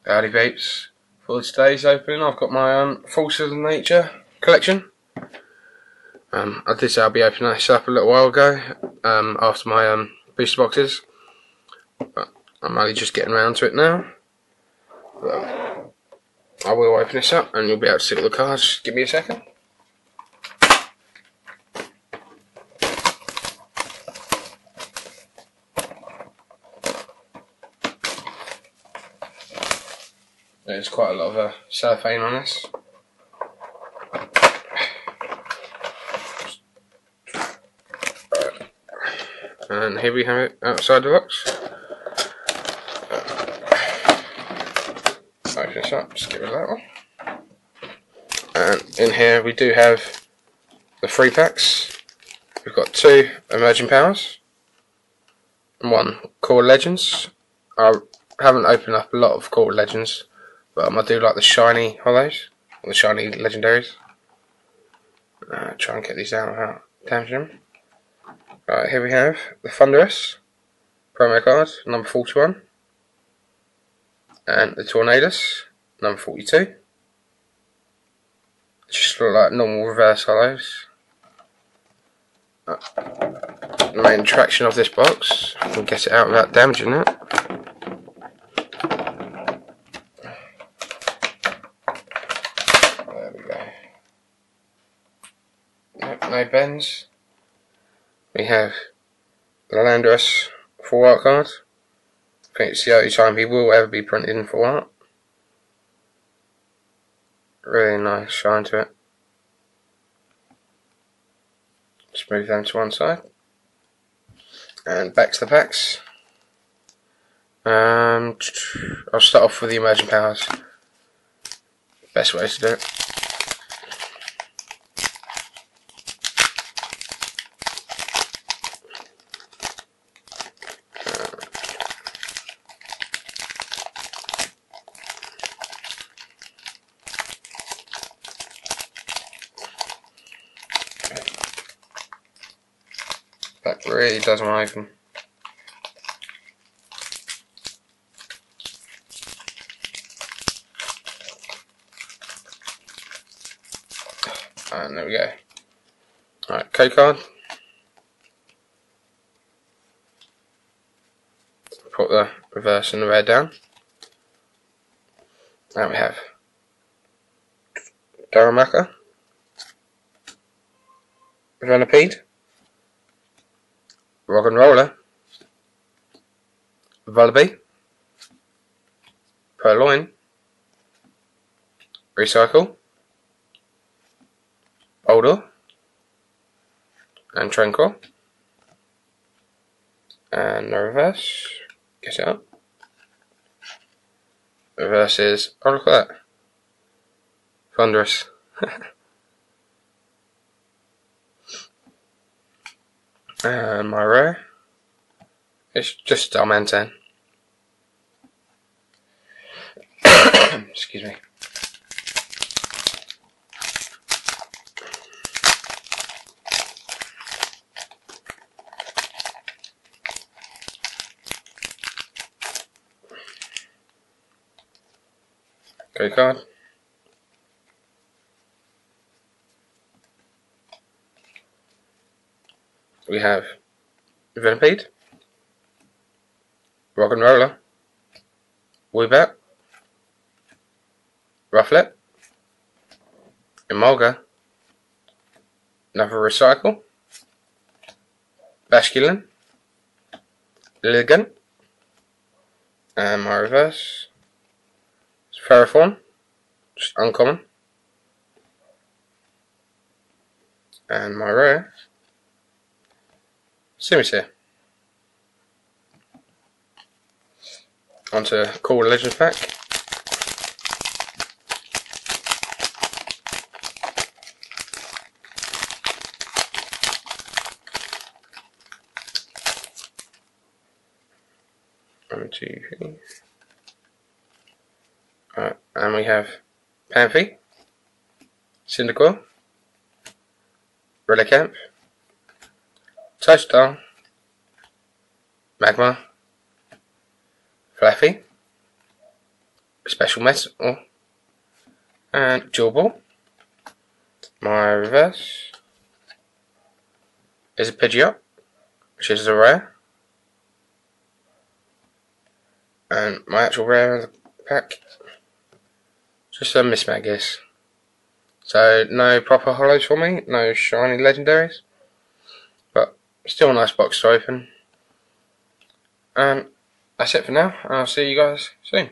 Howdy peeps. For today's opening I've got my Forces of Nature collection. I did say I'll be opening this up a little while ago after my booster boxes, but I'm only just getting around to it now. I will open this up and you'll be able to see all the cards. Just give me a second. There's quite a lot of cellophane on this. And here we have it outside the box. Open this up, just get rid of that one. And in here we do have the 3 packs. We've got 2 Emerging Powers and 1 Core Legends. I haven't opened up a lot of Core Legends, but I do like the shiny hollows, or the shiny legendaries. Try and get these out without damaging them. Right, here we have the Thunderous promo card, number 41, and the Tornadus, number 42. Just look like normal reverse hollows. The main attraction of this box, I can get it out without damaging it. There we go. Nope, no bends. We have the Landorus full art card. I think it's the only time he will ever be printed in full art. Really nice shine to it. Just move them to one side. And back to the packs. I'll start off with the Emerging Powers. Best way to do it. That really does want to open. And there we go. Alright, code card. Put the reverse and the red down. Now we have Darumaka, Venipede, Rock and Roller, Vullaby, Purloin, Recycle, Boulder, and Tranquil. And the reverse, get it up. Reverse is, oh look at that, Thunderous. And my rare, it's just Darmanitan. Excuse me. Code card. We have Venipede, Rock and Roller, Weebat, Rufflet, Emolga, another Recycle, Basculin, Lilligant, and my reverse is Ferrothorn, just uncommon, and my rare Scimitar. Onto Core Legends pack. One, two, three. Alright, and we have Panphy, Cyndaquil, Relicanth, Touchdown, Magma, Flaffy, special metal, and dual ball. My reverse is a Pidgeot, which is a rare, and my actual rare in the pack, just a Mismagius. So no proper hollows for me, no shiny legendaries, but still a nice box to open. And that's it for now, and I'll see you guys soon.